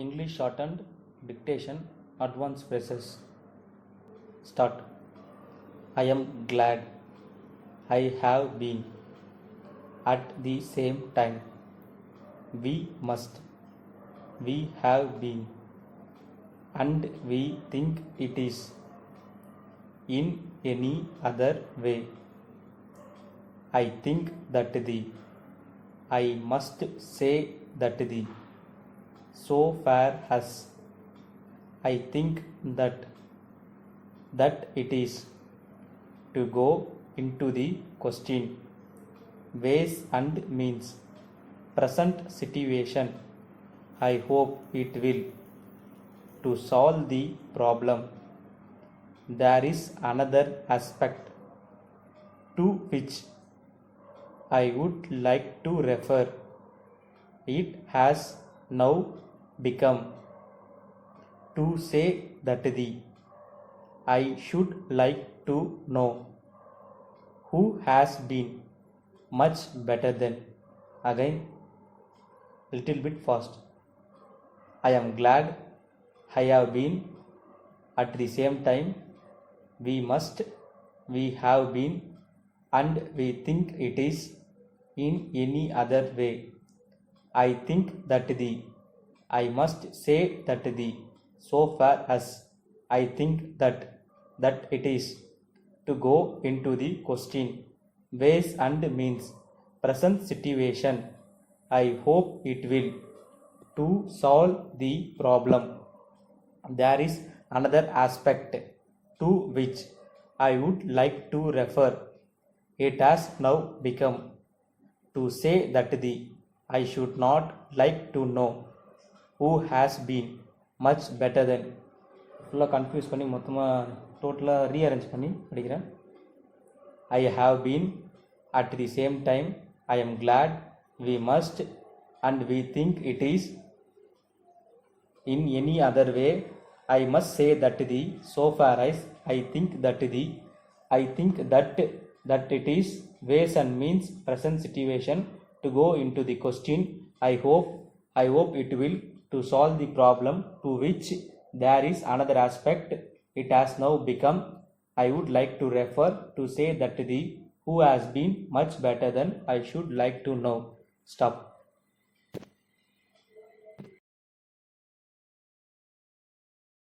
English shortened dictation advanced phrases. Start. I am glad. I have been. At the same time. We must. We have been. And we think it is. In any other way. I think that the. I must say that the. So far as. I think that it is. To go into the question. Ways and means. Present situation. I hope it will. To solve the problem. There is another aspect. To which I would like to refer. It has now become. To say that the. I should like to know. Who has been. Much better than. Again, little bit fast. I am glad. I have been. At the same time. We must. We have been. And we think it is. In any other way. I think that the. I must say that the. So far as. I think that it is. To go into the question. Ways and means. Present situation. I hope it will. To solve the problem. There is another aspect. To which I would like to refer. It has now become. To say that the. I should not like to know. Who has been. Much better than. ஃபுல்லாக confuse பண்ணி மொத்தமாக டோட்டலாக rearrange பண்ணி படிக்கிறேன். I have been. At the same time. I am glad. We must. And we think it is. In any other way. I must say that the. So far as. I think that the. I think that it is. Ways and means. Present situation. To go into the question. I hope it will. To solve the problem. To which. There is another aspect. It has now become. I would like to refer. To say that the. Who has been. Much better than. I should like to know. Stop.